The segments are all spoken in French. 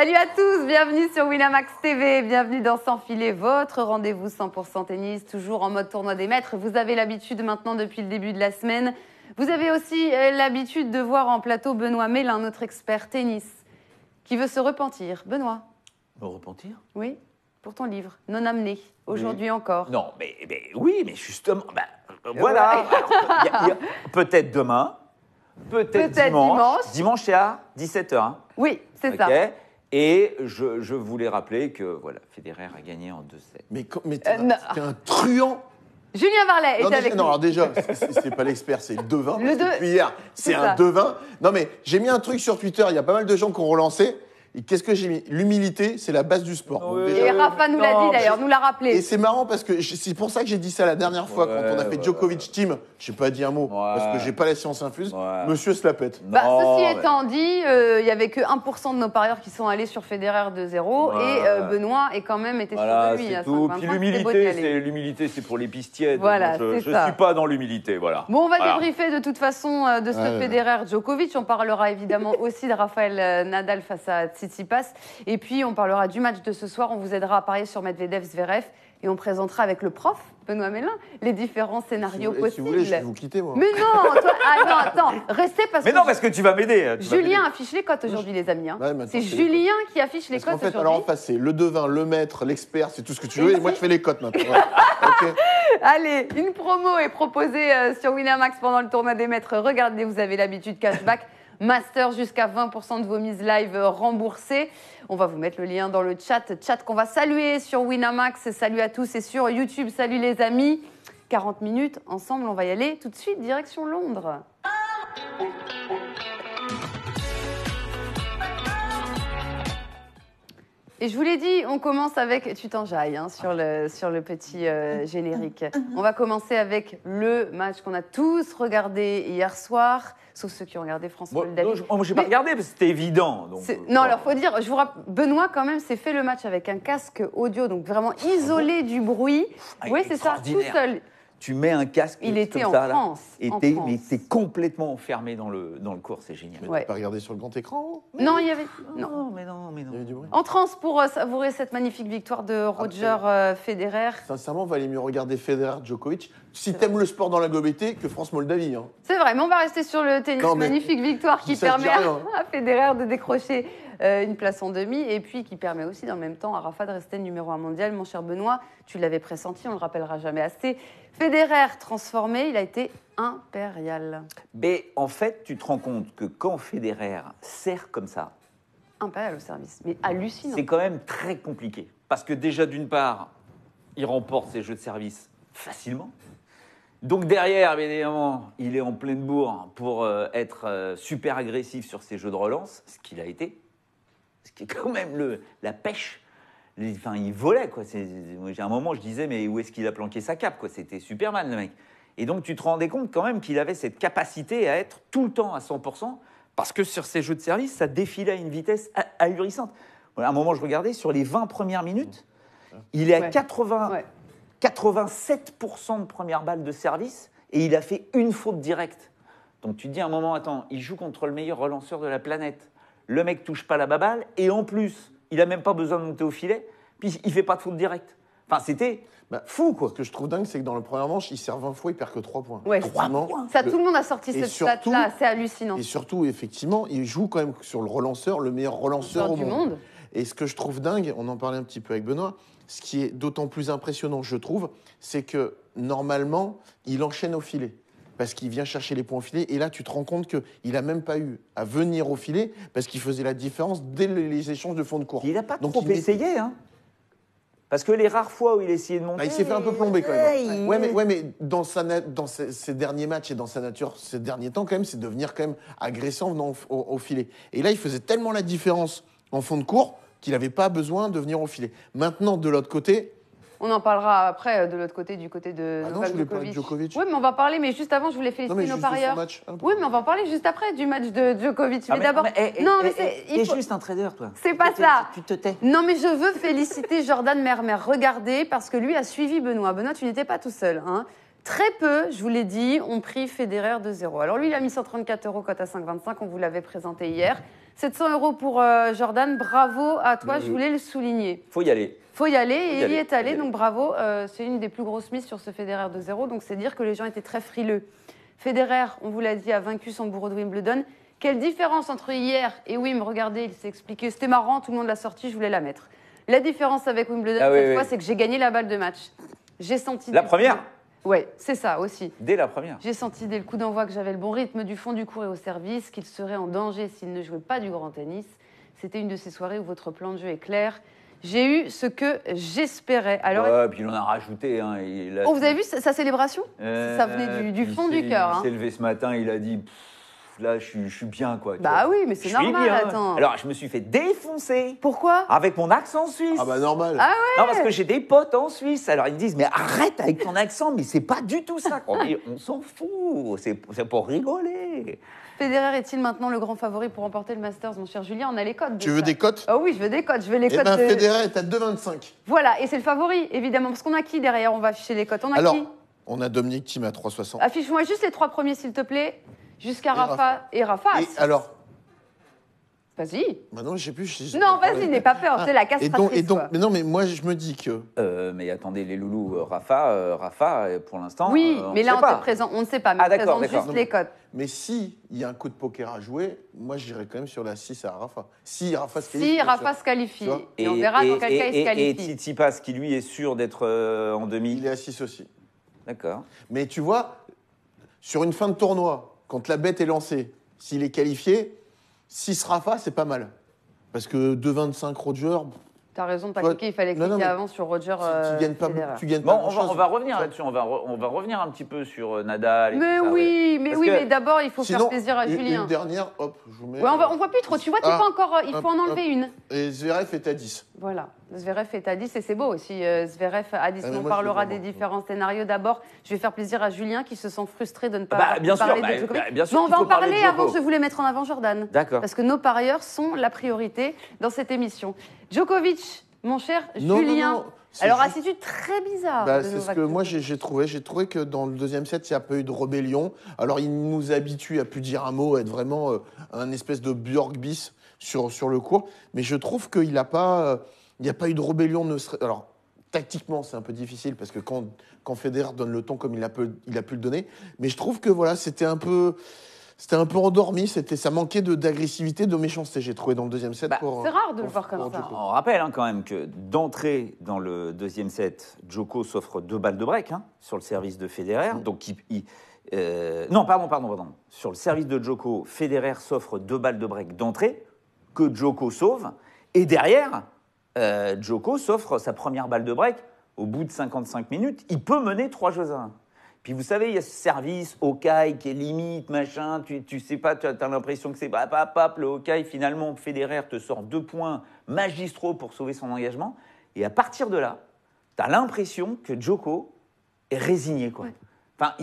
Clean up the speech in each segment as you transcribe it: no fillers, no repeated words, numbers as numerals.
Salut à tous, bienvenue sur Winamax TV, bienvenue dans Sans Filet, votre rendez-vous 100% tennis, toujours en mode tournoi des maîtres. Vous avez l'habitude maintenant depuis le début de la semaine. Vous avez aussi l'habitude de voir en plateau Benoît Mélin, notre expert tennis, qui veut se repentir. Benoît. Me repentir? Oui, pour ton livre, Non amené, aujourd'hui encore. Non, mais oui, mais justement, voilà. Alors, peut-être demain, peut-être dimanche. Dimanche, c'est à 17h. Hein. Oui, c'est ça. Et je voulais rappeler que voilà, Federer a gagné en 2-7. Mais t'es un truand. Julien Varlet est avec nous. Non, alors déjà, c'est pas l'expert, c'est le devin. Le depuis hier, c'est un devin. Non, mais j'ai mis un truc sur Twitter, il y a pas mal de gens qui ont relancé. Et qu'est-ce que j'ai mis? L'humilité, c'est la base du sport. Oui. Déjà, et Rafa nous l'a dit d'ailleurs, nous l'a rappelé. Et c'est marrant parce que c'est pour ça que j'ai dit ça la dernière fois quand on a fait Djokovic Team. J'ai pas dit un mot parce que j'ai pas la science infuse. Monsieur se la pète. Ceci étant dit, il y avait que 1% de nos parieurs qui sont allés sur Federer 2-0 et Benoît est quand même été sur lui. C'est tout. Puis l'humilité, c'est pour les pistièdes. Voilà, je suis pas dans l'humilité, voilà. Bon, on va débriefer de toute façon de ce Federer Djokovic. On parlera évidemment aussi de Rafael Nadal face à Tsitsipas. Et puis, on parlera du match de ce soir. On vous aidera à parier sur Medvedev Zverev. Et on présentera avec le prof, Benoît Mélin, les différents scénarios possibles. Si vous voulez, je vais vous quitter, moi. Mais non, toi, attends, restez parce que... Mais non, parce que tu vas m'aider. Julien affiche les cotes aujourd'hui, les amis. Hein. Ouais, c'est Julien qui affiche les cotes aujourd'hui. Alors en face, c'est le devin, le maître, l'expert, c'est tout ce que tu veux. Et moi, je fais les cotes maintenant. Ouais. Okay. Allez, une promo est proposée sur Winamax pendant le tournoi des maîtres. Regardez, vous avez l'habitude, cashback. Master jusqu'à 20% de vos mises live remboursées. On va vous mettre le lien dans le chat qu'on va saluer sur Winamax. Salut à tous et sur YouTube. Salut les amis. 40 minutes ensemble, on va y aller tout de suite, direction Londres. Et je vous l'ai dit, on commence avec... Tu t'enjailles sur le petit générique. On va commencer avec le match qu'on a tous regardé hier soir, sauf ceux qui ont regardé France Moldavie. Moi, je n'ai pas regardé parce que c'était évident. Donc, non, alors il faut dire, je vous rappelle, Benoît quand même s'est fait le match avec un casque audio, donc vraiment isolé du bruit. Oui, c'est ça, tout seul. Tu mets un casque il était en ça, France. Mais t'es complètement enfermé dans le cours, c'est génial. Mais t'as pas regardé sur le grand écran? Non, il y avait... Non. Il y avait du bruit. En transe pour savourer cette magnifique victoire de Roger Federer. Sincèrement, il valait mieux regarder Federer Djokovic. Si t'aimes le sport dans la globalité, que France-Moldavie. Hein. C'est vrai, mais on va rester sur le tennis. Magnifique victoire qui permet à Federer de décrocher une place en demi et puis qui permet aussi dans le même temps à Rafa de rester numéro 1 mondial. Mon cher Benoît, tu l'avais pressenti, on ne le rappellera jamais assez. Federer transformé, il a été impérial. Mais en fait, tu te rends compte que quand Federer sert comme ça... Impérial au service, mais hallucinant. C'est quand même très compliqué. Parce que déjà, d'une part, il remporte ses jeux de service facilement. Donc derrière, bien évidemment, il est en pleine bourre pour être super agressif sur ses jeux de relance, ce qu'il a été. Ce qui est quand même la pêche. Enfin, il volait, quoi. J'ai un moment, je disais, mais où est-ce qu'il a planqué sa cape, quoi. C'était Superman, le mec. Et donc, tu te rendais compte quand même qu'il avait cette capacité à être tout le temps à 100%, parce que sur ses jeux de service, ça défilait à une vitesse ahurissante. Voilà, à un moment, je regardais, sur les 20 premières minutes, il est à 87% de première balle de service, et il a fait une faute directe. Donc, tu te dis à un moment, attends, il joue contre le meilleur relanceur de la planète. Le mec touche pas la baballe, et en plus, il n'a même pas besoin de monter au filet, puis il ne fait pas de faute directe. Enfin, c'était fou, quoi. Ce que je trouve dingue, c'est que dans le premier manche, il sert 20 fois, il perd que 3 points. Ouais, 3 points. Ça, tout le monde a sorti cette stat-là, c'est hallucinant. Et surtout, effectivement, il joue quand même sur le relanceur, le meilleur relanceur au monde. Et ce que je trouve dingue, on en parlait un petit peu avec Benoît, ce qui est d'autant plus impressionnant, je trouve, c'est que normalement, il enchaîne au filet. Parce qu'il vient chercher les points au filet. Et là, tu te rends compte qu'il n'a même pas eu à venir au filet parce qu'il faisait la différence dès les échanges de fond de court. Il n'a pas trop essayé, hein. Parce que les rares fois où il essayait de monter... il s'est fait un peu plomber quand même. Ouais, mais dans ses derniers matchs et dans sa nature, ces derniers temps, quand même, c'est de venir quand même agressant venant au filet. Et là, il faisait tellement la différence en fond de court qu'il n'avait pas besoin de venir au filet. Maintenant, de l'autre côté... On en parlera après de l'autre côté, du côté de Novak Djokovic. Oui, mais on va parler, mais juste avant, je voulais féliciter nos parieurs. Oui, mais on va en parler juste après du match de Djokovic. Mais d'abord... T'es juste un trader, toi. C'est pas ça. Tu te tais. Non, mais je veux féliciter Jordan Mermer. Regardez, parce que lui a suivi Benoît. Benoît, tu n'étais pas tout seul. Hein. Très peu, je vous l'ai dit, ont pris Federer 2-0. Alors lui, il a mis 134 € cote à 5,25. On vous l'avait présenté hier. 700 € pour Jordan. Bravo à toi, je voulais le souligner. Faut y aller. Faut y aller, et il y est allé, donc bravo. C'est une des plus grosses mises sur ce Federer 2-0, donc c'est dire que les gens étaient très frileux. Federer, on vous l'a dit, a vaincu son bourreau de Wimbledon. Quelle différence entre hier et Wim? Regardez, il s'est expliqué. C'était marrant, tout le monde l'a sorti, je voulais la mettre. La différence avec Wimbledon cette fois, c'est que j'ai gagné la balle de match. J'ai senti... La première? Ouais, c'est ça aussi. Dès la première. J'ai senti dès le coup d'envoi que j'avais le bon rythme du fond du court et au service, qu'il serait en danger s'il ne jouait pas du grand tennis. C'était une de ces soirées où votre plan de jeu est clair. J'ai eu ce que j'espérais. Alors, ouais, puis il en a rajouté. Hein, oh, vous avez vu sa célébration? Ça venait du fond du cœur. Il s'est levé ce matin, il a dit... Là, je suis bien, quoi. Bah oui, mais c'est normal, attends. Alors, je me suis fait défoncer. Pourquoi? Avec mon accent suisse. Ah bah normal. Ah ouais? Non, parce que j'ai des potes en Suisse. Alors, ils me disent, mais arrête avec ton accent, mais c'est pas du tout ça. On s'en fout, c'est pour rigoler. Federer est-il maintenant le grand favori pour remporter le Masters, mon cher Julien? On a les codes. Tu veux des cotes? Oh oui, je veux des cotes. Je veux les cotes. Eh ben, Federer est à 2,25. Voilà, et c'est le favori, évidemment. Parce qu'on a qui derrière? On va afficher les cotes. On a Alors, qui? on a Dominic Thiem à 3,60. Affiche-moi juste les 3 premiers, s'il te plaît. Jusqu'à Rafa et Rafa. Et alors? Vas-y. Bah non, je sais plus. Non, vas-y, n'aie pas peur. C'est la castratrice. Et donc, mais non, mais moi, je me dis que... Mais attendez, les loulous, Rafa, pour l'instant, oui, mais là, on ne sait pas. Mais Ah, on d'accord, présente juste les cotes. Mais si il y a un coup de poker à jouer, moi, j'irais quand même sur la 6 à Rafa. Si Rafa se qualifie. Si Rafa se qualifie. Et on verra dans quel cas il se qualifie. Et Tsitsipas, qui lui est sûr d'être en demi. Il est à 6 aussi. D'accord. Mais tu vois, sur une fin de tournoi, quand la bête est lancée, s'il est qualifié, 6 Rafa, c'est pas mal. Parce que 2,25 Roger... T'as raison de pas cliquer, il fallait cliquer avant sur Roger. Tu gagnes pas bon, on va revenir là-dessus, on va revenir un petit peu sur Nadal. Mais d'abord, il faut faire plaisir à Julien. Une dernière, hop, je vous mets... Ouais, on voit plus trop, tu vois, tu peux encore, il faut en enlever une. Et Zverev est à 10. Voilà, Zverev est à 10 et c'est beau aussi. Zverev à 10, on parlera des différents scénarios. D'abord, je vais faire plaisir à Julien qui se sent frustré de ne pas parler de Djokovic. Bien sûr, mais on va en parler avant, je voulais mettre en avant Jordan. D'accord. Parce que nos parieurs sont la priorité dans cette émission. Djokovic, mon cher Julien. Non, alors, attitude très bizarre. C'est ce que moi j'ai trouvé. J'ai trouvé que dans le deuxième set, il n'y a pas eu de rébellion. Alors, il nous habitue à plus dire un mot, à être vraiment un espèce de Björk bis sur le court. Mais je trouve qu'il n'y a pas eu de rébellion. Alors, tactiquement, c'est un peu difficile parce que quand Federer donne le ton comme il a pu le donner. Mais je trouve que voilà, c'était un peu endormi, ça manquait d'agressivité, de méchanceté, j'ai trouvé dans le deuxième set. C'est rare de le voir comme ça. On rappelle quand même que d'entrée dans le deuxième set, Djoko s'offre 2 balles de break sur le service de Federer. Donc non, pardon. Sur le service de Djoko, Federer s'offre 2 balles de break d'entrée que Djoko sauve. Et derrière, Djoko s'offre sa première balle de break au bout de 55 minutes. Il peut mener 3-1. Puis vous savez, il y a ce service Hawkeye qui est limite, machin, tu sais pas, tu as l'impression que c'est le Hawkeye, finalement, Federer te sort 2 points magistraux pour sauver son engagement. Et à partir de là, tu as l'impression que Djoko est résigné, quoi. Ouais. Enfin,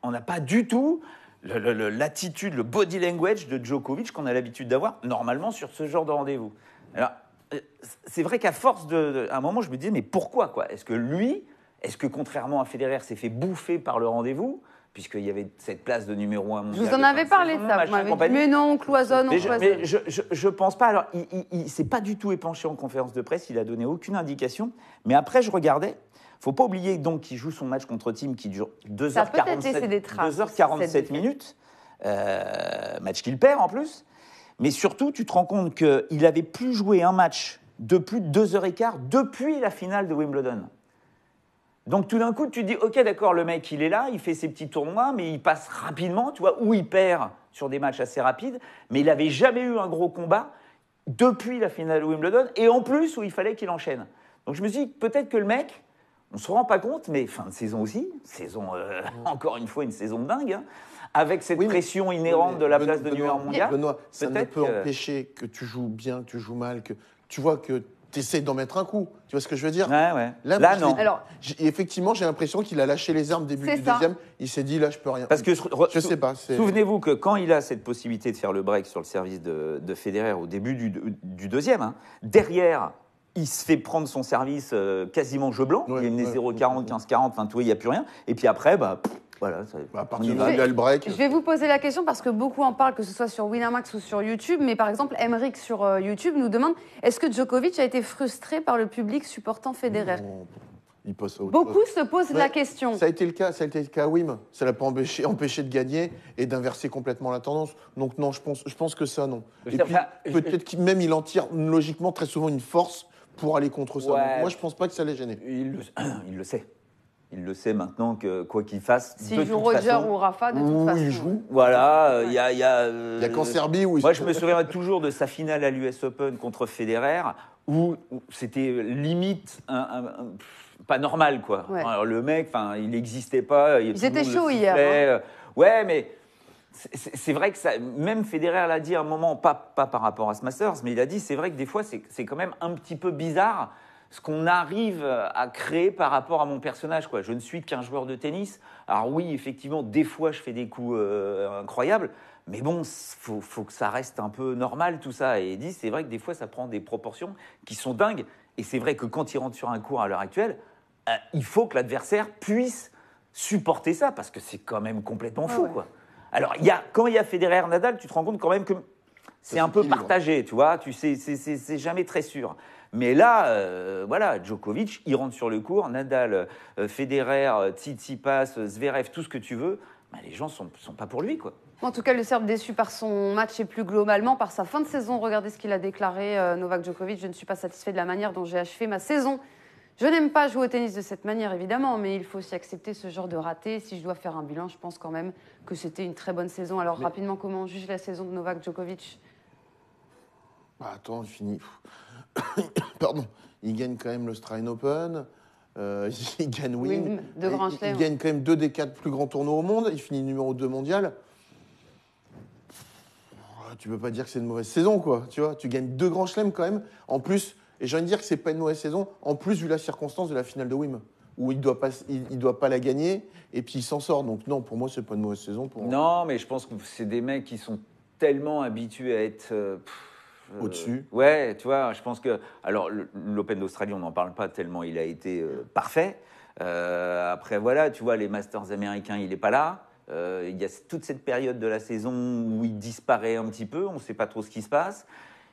on n'a pas du tout l'attitude, le body language de Djokovic qu'on a l'habitude d'avoir, normalement, sur ce genre de rendez-vous. Alors, c'est vrai qu'à force à un moment, je me disais, mais pourquoi, quoi? Est-ce que contrairement à Federer, s'est fait bouffer par le rendez-vous, puisqu'il y avait cette place de numéro 1 mondial? Je vous en avais parlé de ça, vous m'avez dit, mais non, on cloisonne, mais je pense pas. Alors, il ne s'est pas du tout épanché en conférence de presse, il a donné aucune indication. Mais après, je regardais, faut pas oublier donc qu'il joue son match contre Thiem qui dure 2h47 minutes, match qu'il perd en plus. Mais surtout, tu te rends compte qu'il n'avait plus joué un match de plus de 2h15 depuis la finale de Wimbledon. Donc tout d'un coup, tu te dis, ok, d'accord, le mec, il est là, il fait ses petits tournois, mais il passe rapidement, tu vois, ou il perd sur des matchs assez rapides, mais il n'avait jamais eu un gros combat depuis la finale de Wimbledon, et en plus, où il fallait qu'il enchaîne. Donc je me suis dit, peut-être que le mec, on ne se rend pas compte, mais fin de saison aussi, encore une fois, une saison de dingue, avec cette pression inhérente de la place de numéro mondial. Benoît, ça ne peut empêcher que tu joues bien, que tu joues mal, que tu vois que tu essaies d'en mettre un coup. Tu vois ce que je veux dire? Ouais. Là non. Alors, effectivement, j'ai l'impression qu'il a lâché les armes début du deuxième. Il s'est dit, là, je peux rien. Parce que je sais pas. Souvenez-vous que quand il a cette possibilité de faire le break sur le service de Federer au début du deuxième, derrière, il se fait prendre son service quasiment jeu blanc. Il y a une 0,40, 15,40, enfin, tu vois, il n'y a plus rien. Et puis après, Voilà, ça, à partir de là, il y a le break. Je vais vous poser la question parce que beaucoup en parlent, que ce soit sur Winamax ou sur YouTube. Mais par exemple, Emeric sur YouTube nous demande est-ce que Djokovic a été frustré par le public supportant Federer? Non, il pose Beaucoup se posent la question. Ça a été le cas à Wim. Ça l'a pas empêché de gagner et d'inverser complètement la tendance. Donc non, je pense que ça, non. Et puis, peut-être qu'il même il en tire logiquement très souvent une force pour aller contre ça. Ouais. Donc, moi, je pense pas que ça l'ait gêné. Il le sait. Il le sait maintenant que quoi qu'il fasse. S'il joue Roger ou Rafa, de toute façon. Il joue. Voilà, il y a. Il y a qu'en Serbie où Moi, je me souviens toujours de sa finale à l'US Open contre Federer, où c'était limite pas normal, quoi. Ouais. Alors, le mec, il n'existait pas. Ils étaient chauds hier. Ouais, mais c'est vrai que ça, même Federer l'a dit à un moment, pas par rapport à ce Masters, mais il a dit, c'est vrai que des fois, c'est quand même un petit peu bizarre ce qu'on arrive à créer par rapport à mon personnage, quoi. Je ne suis qu'un joueur de tennis. Alors oui, effectivement, des fois, je fais des coups incroyables, mais bon, faut que ça reste un peu normal, tout ça. Et il dit, c'est vrai que des fois, ça prend des proportions qui sont dingues. Et c'est vrai que quand il rentre sur un court à l'heure actuelle, il faut que l'adversaire puisse supporter ça, parce que c'est quand même complètement fou, quoi. Alors, quand il y a Federer-Nadal, tu te rends compte quand même que c'est un peu partagé, tu vois. C'est jamais très sûr. Mais là, voilà, Djokovic, il rentre sur le court, Nadal, Federer, Tsitsipas, Zverev, tout ce que tu veux, les gens sont pas pour lui, quoi. En tout cas, le Serbe déçu par son match et plus globalement par sa fin de saison. Regardez ce qu'il a déclaré, Novak Djokovic. Je ne suis pas satisfait de la manière dont j'ai achevé ma saison. Je n'aime pas jouer au tennis de cette manière, évidemment, mais il faut aussi accepter ce genre de raté. Si je dois faire un bilan, je pense quand même que c'était une très bonne saison. Alors, rapidement, comment on juge la saison de Novak Djokovic? Attends, il finit. Pardon. Il gagne quand même l'Australian Open. Il gagne Wim. Il gagne quand même 2 des 4 plus grands tournois au monde. Il finit numéro 2 mondial. Tu peux pas dire que c'est une mauvaise saison, quoi. Tu vois, tu gagnes 2 grands chelems quand même. En plus, et j'ai envie de dire que c'est pas une mauvaise saison. En plus, vu la circonstance de la finale de Wim, où il doit pas la gagner et puis il s'en sort. Donc non, pour moi, c'est pas une mauvaise saison. Non, mais je pense que c'est des mecs qui sont tellement habitués à être au-dessus. Ouais, tu vois, je pense que... Alors, l'Open d'Australie, on n'en parle pas tellement il a été parfait. Après, voilà, tu vois, les Masters américains, il n'est pas là. Il y a toute cette période de la saison où il disparaît un petit peu, on ne sait pas trop ce qui se passe.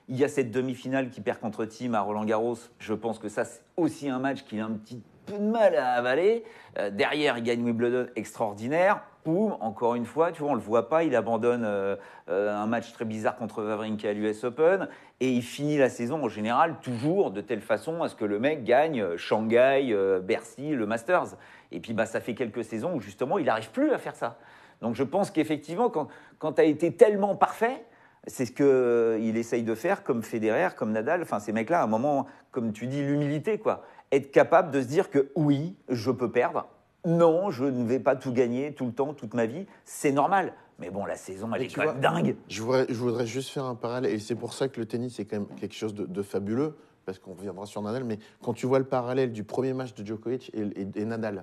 Il y a cette demi-finale qui perd contre Thiem à Roland-Garros. Je pense que ça, c'est aussi un match qu'il a un petit peu de mal à avaler. Derrière, il gagne Wimbledon, extraordinaire. Boum, encore une fois, tu vois, on ne le voit pas. Il abandonne un match très bizarre contre Wawrinka à l'US Open. Et il finit la saison, en général, toujours de telle façon à ce que le mec gagne Shanghai, Bercy, le Masters. Et puis, ça fait quelques saisons où, justement, il n'arrive plus à faire ça. Donc, je pense qu'effectivement, quand tu as été tellement parfait, c'est ce qu'il essaye de faire, comme Federer, comme Nadal. Enfin, ces mecs-là, à un moment, comme tu dis, l'humilité, quoi. Être capable de se dire que oui, je peux perdre. Non, je ne vais pas tout gagner tout le temps, toute ma vie. C'est normal. Mais bon, la saison, elle est quand même dingue. Je voudrais juste faire un parallèle. Et c'est pour ça que le tennis, c'est quand même quelque chose de fabuleux. Parce qu'on reviendra sur Nadal. Mais quand tu vois le parallèle du premier match de Djokovic et Nadal,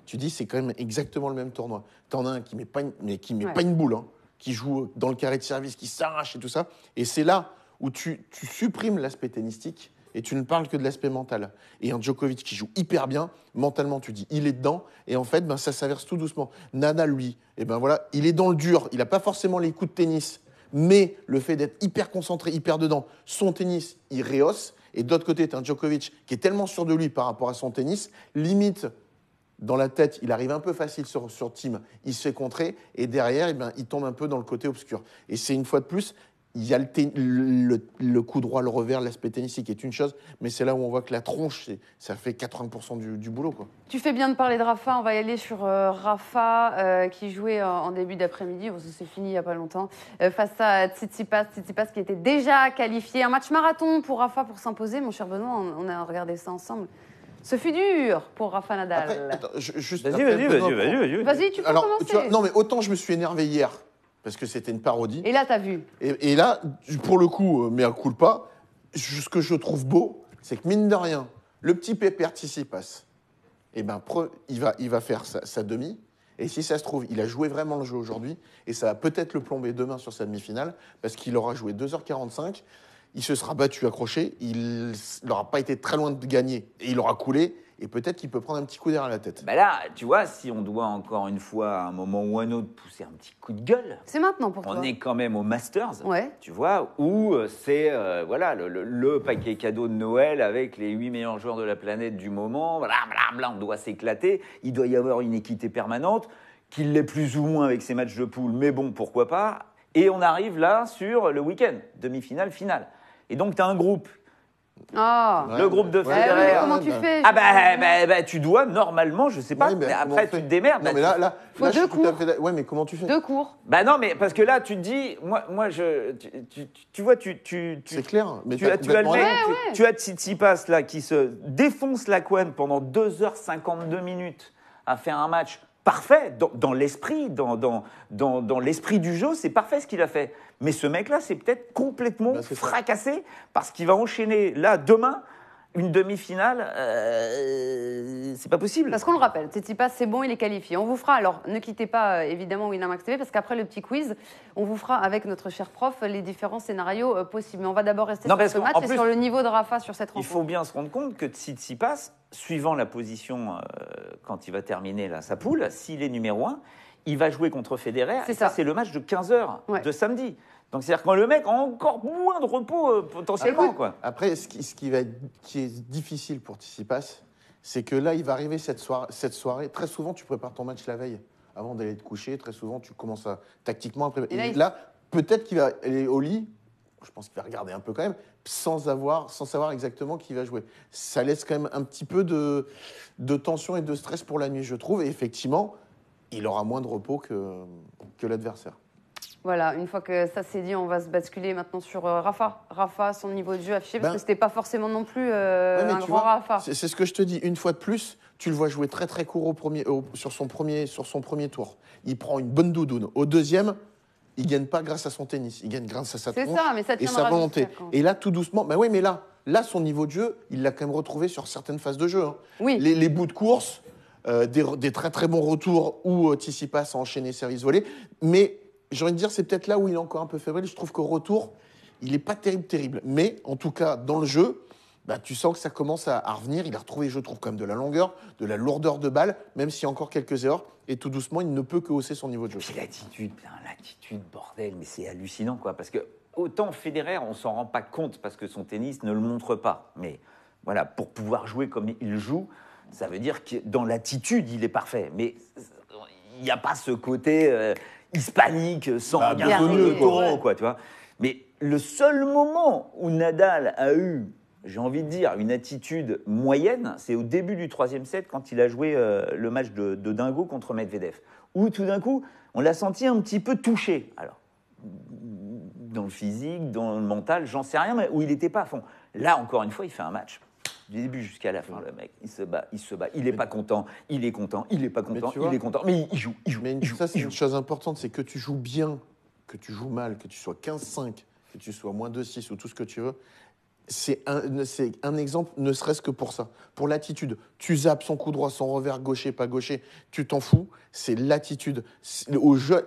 tu dis c'est quand même exactement le même tournoi. T'en as un qui met pas une boule, hein, qui joue dans le carré de service, qui s'arrache et tout ça. Et c'est là où tu supprimes l'aspect tennistique et tu ne parles que de l'aspect mental. Et un Djokovic qui joue hyper bien, mentalement, tu dis, il est dedans. Et en fait, ça s'inverse tout doucement. Nadal, lui, voilà, il est dans le dur. Il n'a pas forcément les coups de tennis, mais le fait d'être hyper concentré, hyper dedans, son tennis, il rehausse. Et de l'autre côté, tu as un Djokovic qui est tellement sûr de lui par rapport à son tennis, limite... Dans la tête, il arrive un peu facile sur Thiem, il se fait contrer, et derrière, il tombe un peu dans le côté obscur. Et c'est une fois de plus, il y a le coup droit, le revers, l'aspect tennistique est une chose, mais c'est là où on voit que la tronche, ça fait 80% du boulot, quoi. Tu fais bien de parler de Rafa, on va y aller sur Rafa qui jouait en début d'après-midi, ça s'est fini il n'y a pas longtemps, face à Tsitsipas qui était déjà qualifié. Un match marathon pour Rafa pour s'imposer, mon cher Benoît, on a regardé ça ensemble. Ce fut dur pour Rafa Nadal. Vas-y, tu peux commencer. Non, mais autant je me suis énervé hier, parce que c'était une parodie. Et là, t'as vu. Et là, pour le coup, mea culpa, ce que je trouve beau, c'est que mine de rien, le petit pépère Tsitsipas, il va faire sa demi. Et si ça se trouve, il a joué vraiment le jeu aujourd'hui. Et ça va peut-être le plomber demain sur sa demi-finale, parce qu'il aura joué 2h45. il se sera battu, accroché, il n'aura pas été très loin de gagner, et il aura coulé, et peut-être qu'il peut prendre un petit coup derrière la tête. Bah là, tu vois, si on doit encore une fois, à un moment ou un autre, pousser un petit coup de gueule, c'est maintenant pour toi. On est quand même au Masters, ouais. tu vois, où c'est voilà, le paquet cadeau de Noël avec les 8 meilleurs joueurs de la planète du moment. On doit s'éclater. Il doit y avoir une équité permanente, qu'il l'est plus ou moins avec ses matchs de poule, mais bon, pourquoi pas. Et on arrive là sur le week-end, demi-finale, finale. Et donc, tu as un groupe. Le groupe de Federer. Mais comment tu fais tu dois normalement, je sais pas, mais après tu te démerdes. Non, mais là, faut deux cours. Ouais, mais comment tu fais? 2 cours. Bah non, mais parce que là, tu te dis, tu vois, c'est clair. Mais tu as le mec, tu as Tsitsipas là qui se défonce la couenne pendant 2h52 minutes à faire un match parfait dans l'esprit, dans l'esprit du jeu, c'est parfait ce qu'il a fait. Mais ce mec-là, c'est peut-être complètement fracassé parce qu'il va enchaîner là demain une demi-finale. C'est pas possible. Parce qu'on le rappelle, Tsitsipas, c'est bon, il est qualifié. On vous fera, alors ne quittez pas évidemment Winamax TV parce qu'après le petit quiz, on vous fera avec notre cher prof les différents scénarios possibles. Mais on va d'abord rester sur ce match et sur le niveau de Rafa sur cette rencontre. Il faut bien se rendre compte que Tsitsipas, suivant la position quand il va terminer là, sa poule, s'il est numéro 1, il va jouer contre Federer. Ça, c'est le match de 15h de samedi. Donc, c'est-à-dire quand le mec a encore moins de repos potentiellement. Après, ce qui est difficile pour Tsitsipas, c'est que là, il va arriver cette soirée. Très souvent, tu prépares ton match la veille avant d'aller te coucher. Très souvent, tu commences tactiquement à préparer. Et là, peut-être qu'il va aller au lit. Je pense qu'il va regarder un peu quand même, sans savoir exactement qui va jouer. Ça laisse quand même un petit peu de tension et de stress pour la nuit, je trouve. Et effectivement, il aura moins de repos que l'adversaire. Voilà, une fois que ça c'est dit, on va se basculer maintenant sur Rafa. Rafa, son niveau de jeu affiché, parce que c'était pas forcément non plus un grand Rafa. C'est ce que je te dis, une fois de plus, tu le vois jouer très très court sur son premier tour. Il prend une bonne doudoune. Au deuxième, il gagne pas grâce à son tennis, il gagne grâce à sa tronche et sa volonté. Et là, tout doucement, mais là, son niveau de jeu, il l'a quand même retrouvé sur certaines phases de jeu. Hein. Oui. Les bouts de course, des très très bons retours où Tsitsipas a enchaîné service volé, mais j'ai envie de dire, c'est peut-être là où il est encore un peu fébrile. Je trouve qu'au retour, il n'est pas terrible. Mais en tout cas, dans le jeu, tu sens que ça commence à revenir. Il a retrouvé, je trouve, quand même de la longueur, de la lourdeur de balle, même s'il y a encore quelques erreurs. Et tout doucement, il ne peut que hausser son niveau de jeu. Puis l'attitude, bordel, mais c'est hallucinant, quoi. Parce que autant Federer, on s'en rend pas compte parce que son tennis ne le montre pas. Mais voilà, pour pouvoir jouer comme il joue, ça veut dire que dans l'attitude, il est parfait. Mais il n'y a pas ce côté hispanique, sanguin, le taureau, quoi, tu vois. Mais le seul moment où Nadal a eu, j'ai envie de dire, une attitude moyenne, c'est au début du 3e set, quand il a joué le match de dingo contre Medvedev, où tout d'un coup, on l'a senti un petit peu touché. Alors, dans le physique, dans le mental, j'en sais rien, mais où il n'était pas à fond. Là, encore une fois, il fait un match. Du début jusqu'à la fin, le mec, il se bat. Il n'est pas content, il est content, il n'est pas content, il est content. Mais il joue. Ça, c'est une chose importante, c'est que tu joues bien, que tu joues mal, que tu sois 15-5, que tu sois moins 2-6 ou tout ce que tu veux. C'est un exemple, ne serait-ce que pour ça. Pour l'attitude. Tu zappes son coup droit, son revers, gaucher, pas gaucher, tu t'en fous. C'est l'attitude.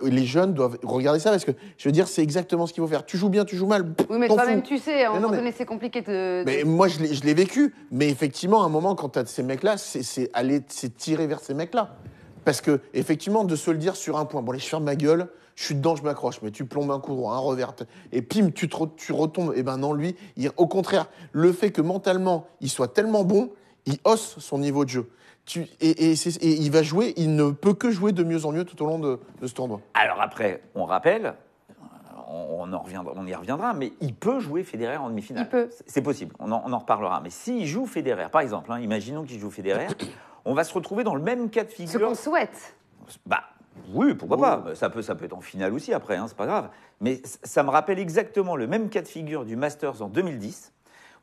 Les jeunes doivent regarder ça parce que, je veux dire, c'est exactement ce qu'il faut faire. Tu joues bien, tu joues mal. Oui, mais toi-même, tu sais, à un moment donné, c'est compliqué de. Mais moi, je l'ai vécu. Mais effectivement, à un moment, quand tu as ces mecs-là, c'est tirer vers ces mecs-là. Parce que, effectivement, de se le dire sur un point. Bon, allez, je ferme ma gueule. Je suis dedans, je m'accroche, mais tu plombes un coup droit, un revers, et pim, tu retombes. Et ben non, lui, au contraire, le fait que mentalement, il soit tellement bon, il hausse son niveau de jeu. Et il va jouer, il ne peut que jouer de mieux en mieux tout au long de ce tournoi. Alors après, on rappelle, on y reviendra, mais il peut jouer Federer en demi-finale. Il peut. C'est possible, on en reparlera. Mais s'il joue Federer, par exemple, imaginons qu'il joue Federer, on va se retrouver dans le même cas de figure. Ce qu'on souhaite. Oui, pourquoi pas. Ça peut être en finale aussi après, c'est pas grave. Mais ça me rappelle exactement le même cas de figure du Masters en 2010,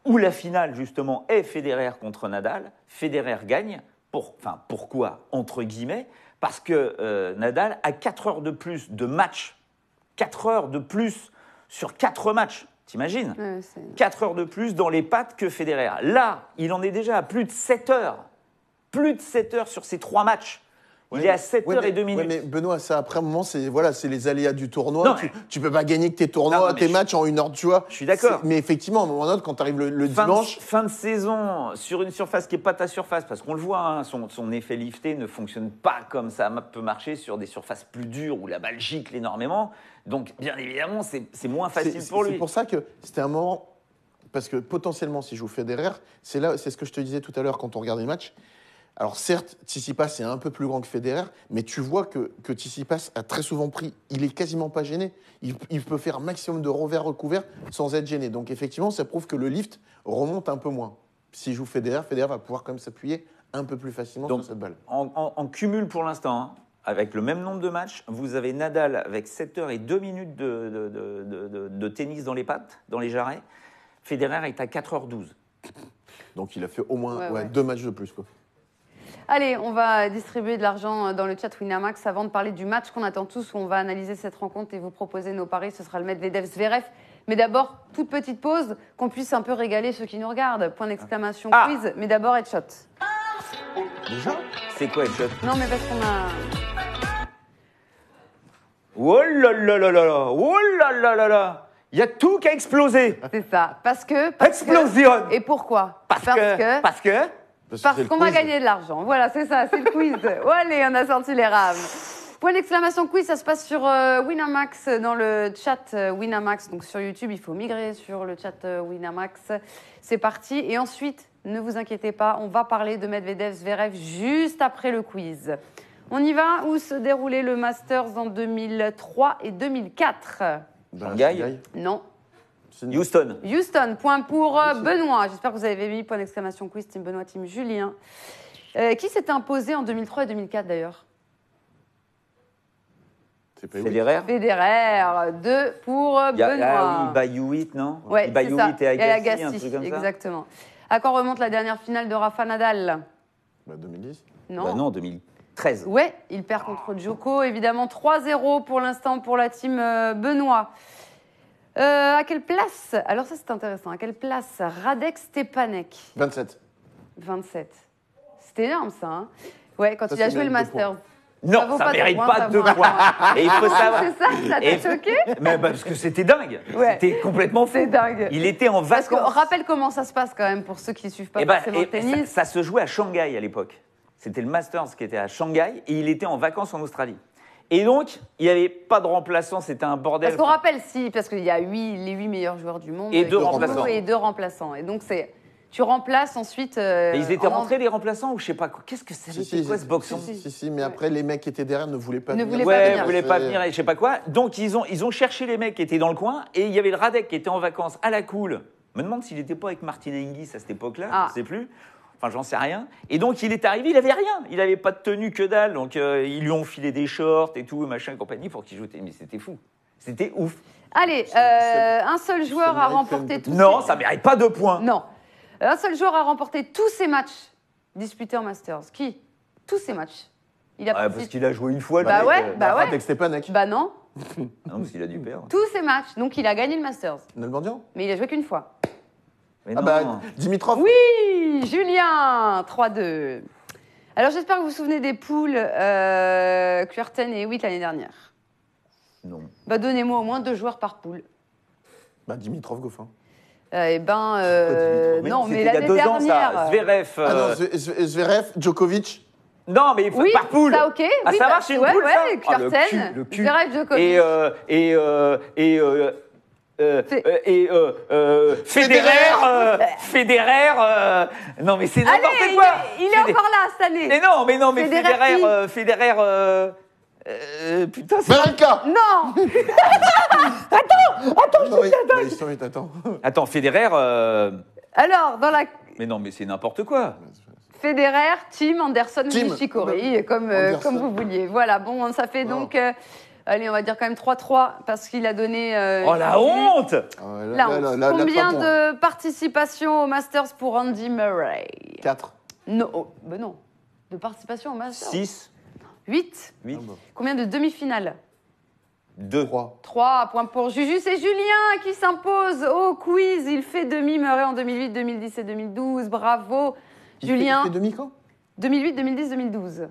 où la finale, justement, est Federer contre Nadal. Federer gagne. Pourquoi ? Entre guillemets, parce que Nadal a 4 heures de plus de match. 4 heures de plus sur 4 matchs. T'imagines ? 4 heures de plus dans les pattes que Federer. Là, il en est déjà à plus de 7 heures. Plus de 7 heures sur ces 3 matchs. Il est à 7h02. Ouais, mais Benoît, ça, après un moment, c'est les aléas du tournoi. Non, tu peux pas gagner que tes tournois, tes matchs en 1 heure, tu vois. Je suis d'accord. Mais effectivement, à un moment donné, quand tu arrives le dimanche. Fin de saison, sur une surface qui n'est pas ta surface, parce qu'on le voit, hein, son effet lifté ne fonctionne pas comme ça peut marcher sur des surfaces plus dures où la balle gicle énormément. Donc, bien évidemment, c'est moins facile pour lui. C'est pour ça que c'était un moment. Parce que potentiellement, si je joue Federer, c'est ce que je te disais tout à l'heure quand on regardait le match. Alors certes, Tsitsipas est un peu plus grand que Federer, mais tu vois que Tsitsipas a très souvent pris, il est quasiment pas gêné. Il peut faire un maximum de revers recouverts sans être gêné. Donc effectivement, ça prouve que le lift remonte un peu moins. S'il joue Federer va pouvoir quand même s'appuyer un peu plus facilement sur cette balle. En cumul pour l'instant, hein, avec le même nombre de matchs, vous avez Nadal avec 7h02 de tennis dans les pattes, dans les jarrets. Federer est à 4h12. Donc il a fait au moins 2 matchs de plus, quoi. Allez, on va distribuer de l'argent dans le chat Winamax avant de parler du match qu'on attend tous, où on va analyser cette rencontre et vous proposer nos paris. Ce sera le Medvedev-Zverev. Mais d'abord, toute petite pause, qu'on puisse un peu régaler ceux qui nous regardent. Point d'exclamation, quiz. Mais d'abord, headshot. Déjà ? C'est quoi headshot ? Non, mais parce qu'on a... Oh là là là là ! Oh là là là là ! Il y a tout qui a explosé. C'est ça. Parce que... Explosion. Et pourquoi ? Parce qu'on va gagner de l'argent. Voilà, c'est ça, c'est le quiz. Oh, allez, on a sorti les rames. Point d'exclamation quiz, ça se passe sur Winamax, dans le chat Winamax. Donc sur YouTube, il faut migrer sur le chat Winamax. C'est parti. Et ensuite, ne vous inquiétez pas, on va parler de Medvedev-Zverev juste après le quiz. On y va. Où se déroulait le Masters en 2003 et 2004 ? Shanghai ? Non. Houston. Houston, point pour Benoît. J'espère que vous avez mis point d'exclamation quiz, team Benoît, team Julien. Qui s'était imposé en 2003 et 2004 d'ailleurs ? Federer. Federer, 2 pour Benoît. Ah oui, Bayou-Huit, non ? Ouais, c'est ça. Et Agassi, Agassi, un truc comme ça. exactement. À quand remonte la dernière finale de Rafa Nadal ? 2010. Non. 2013. Ouais, il perd contre Djoko, évidemment 3-0 pour l'instant pour la team Benoît. À quelle place ? Alors ça c'est intéressant. À quelle place Radek Stepanek ? 27. 27. C'était énorme ça. Hein, ouais, quand Ça, il a c'est joué le mérite 2 Masters. Non, ça ne mérite pas 2 points. Et il faut savoir. C'est ça, ça t'a choqué ? Mais parce que c'était dingue. Ouais. C'était complètement fou. C'est dingue. Il était en Parce vacances. qu'on rappelle comment ça se passe quand même pour ceux qui ne suivent pas forcément le tennis. Ça se jouait à Shanghai à l'époque. C'était le Masters qui était à Shanghai et il était en vacances en Australie. Et donc, il n'y avait pas de remplaçant, c'était un bordel. Parce qu'on rappelle, parce qu'il y a les 8 meilleurs joueurs du monde. Et 2 remplaçants. Et 2 remplaçants. Et donc, tu remplaces ensuite... Et ils étaient rentrés, les remplaçants, ou je sais pas quoi. Qu'est-ce que c'était quoi ce boxon ? Si, mais après, les mecs qui étaient derrière ne voulaient pas venir. Ne voulaient pas venir, et je sais pas quoi. Donc, ils ont cherché les mecs qui étaient dans le coin, et il y avait le Radek qui était en vacances à la cool. Je me demande s'il n'était pas avec Martin Hingis à cette époque-là, je ne sais plus. Enfin, j'en sais rien. Et donc, il est arrivé, il n'avait rien. Il n'avait pas de tenue que dalle. Donc, ils lui ont filé des shorts et tout, machin et compagnie, pour qu'il joue. Mais c'était fou. C'était ouf. Allez, un seul joueur a remporté tous Non, ça ne mérite pas 2 points. Non. Un seul joueur a remporté tous ses matchs disputés en Masters. Qui ? Tous ses matchs. Parce qu'il a joué une fois. Avec Stepanek. Bah non. Non, parce qu'il a dû perdre. Tous ses matchs. Donc, il a gagné le Masters. Nalbandian ? Mais il a joué qu'une fois. Mais Dimitrov. Oui, Julien, 3-2. Alors, j'espère que vous vous souvenez des poules Kuerten et Hewitt l'année dernière. Non. Bah, donnez-moi au moins 2 joueurs par poule. Dimitrov, Goffin. Non, mais l'année dernière. Zverev. Zverev, Djokovic. Non, mais oui, par poule. Ça, ok. Ah, ça marche, c'est une poule, ça. Kuerten, le cul. Zverev, Djokovic. Federer. Non, mais c'est n'importe quoi. Il est encore là cette année. Mais Federer. Putain, c'est. Marika. Non. Attends. Attends, Federer. Alors, dans la. Mais non, mais c'est n'importe quoi. Federer, Tim, Anderson, Nishikori, comme vous vouliez. Voilà, bon, ça fait donc, allez, on va dire quand même 3-3, parce qu'il a donné... oh, la honte. La honte. Combien de participations au Masters pour Andy Murray ? 4. Non, non. De participation au Masters ? 6. 8. Combien de demi-finales ? 2. 3 points pour Juju. C'est Julien qui s'impose au quiz. Il fait demi Murray en 2008, 2010 et 2012. Bravo. Julien. Il fait demi quand ? 2008, 2010, 2012.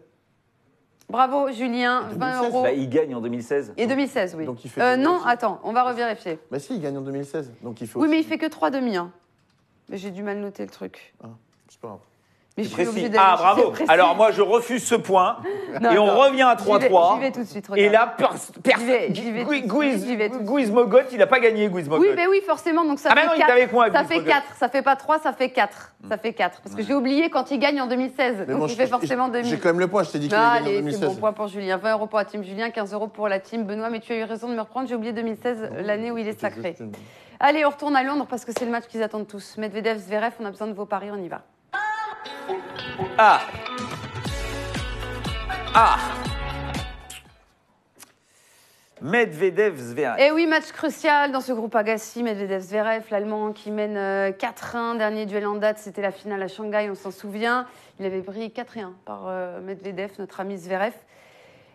Bravo, Julien. 20 2016. €. Bah, il gagne en 2016. Et 2016, oui. Donc, il fait non, aussi. attends, on va revérifier. Bah si, il gagne en 2016. Donc il fait Oui, aussi. mais il fait que 3 demi. Hein. Mais j'ai du mal noter le truc. Ah, c'est pas grave. Mais je C'est suis précis. obligée d'aller. Ah, bravo. c'est précis. Alors, moi, je refuse ce point. Non, et on non. revient à J'y vais 3-3. tout de suite. Et Regarde. là, J'y vais tout de suite, j'y vais tout de suite. Guizmogot, il n'a pas gagné, Guizmogot. Oui, mais oui, forcément. Donc ça Ah, fait mais non, il 4. était avec moi, Ça fait Guizmogot. 4. Ça fait pas 3, ça fait 4. Ça fait 4. Parce que j'ai oublié quand il gagne en 2016. Mais Donc moi, il fait forcément demi. J'ai quand même le point, je t'ai dit qu'il Ah, allait gagner en allez, c'est 2016. bon point pour Julien. 20 € pour la team Julien, 15 € pour la team Benoît. Mais tu as eu raison de me reprendre. J'ai oublié 2016, l'année où il est sacré. Juste une- Allez, on retourne à Londres parce que c'est le match qu'ils attendent tous. Medvedev, Zverev, on a besoin de vos paris, on y va. Ah. Ah. Medvedev, Zverev. Et oui, match crucial dans ce groupe Agassi, Medvedev-Zverev, l'Allemand qui mène 4-1. Dernier duel en date, c'était la finale à Shanghai, on s'en souvient. Il avait pris 4-1 par Medvedev, notre ami Zverev.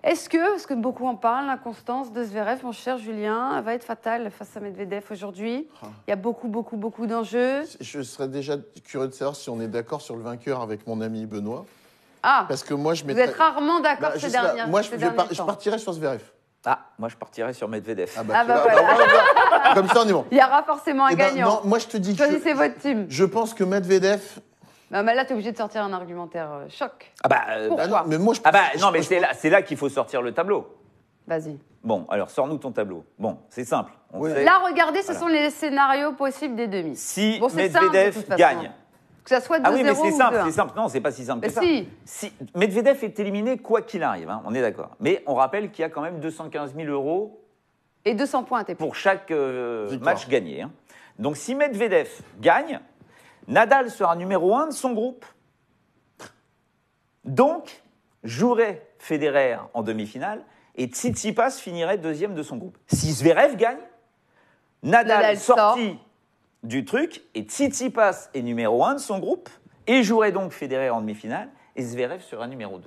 Est-ce que, parce que beaucoup en parlent, l'inconstance de Zverev, mon cher Julien, va être fatale face à Medvedev aujourd'hui? Il y a beaucoup d'enjeux. Je serais déjà curieux de savoir si on est d'accord sur le vainqueur avec mon ami Benoît. Ah, Parce que moi, je vous mettrais... êtes rarement d'accord Bah, ces je sais pas. dernières Moi, ces je derniers temps. partirais sur Zverev. Ah, moi, je partirais sur Medvedev. Ah tu bah vois, voilà. voilà. Comme ça, on est bon. Il y aura forcément un Eh ben, gagnant. non, moi, je te dis que Choisissez votre team. je pense que Medvedev... Bah, là, tu es obligé de sortir un argumentaire choc. Ah bah, Pourquoi Ah non, mais moi, je ah bah, je- non, mais je- c'est là qu'il faut sortir le tableau. Vas-y. Bon, alors, sors-nous ton tableau. Bon, c'est simple. On Oui. sait. Là, regardez, ce Voilà. sont les scénarios possibles des demi. Si Bon, c'est simple, de Medvedev toute façon. gagne. Que ça soit 2-0 Ah oui, mais c'est ou simple, 2-1. c'est simple. Non, c'est pas si simple Mais que ça. si. Si Medvedev est éliminé, quoi qu'il arrive, hein, on est d'accord. Mais on rappelle qu'il y a quand même 215 000 € Et 200 points à tes pour chaque Victoire. match gagné. Hein. Donc si Medvedev gagne, Nadal sera numéro 1 de son groupe. Donc, jouerait Federer en demi-finale et Tsitsipas finirait deuxième de son groupe. Si Zverev gagne, Nadal Nadal sorti du truc et Tsitsipas est numéro 1 de son groupe et jouerait donc Federer en demi-finale et Zverev sera numéro 2.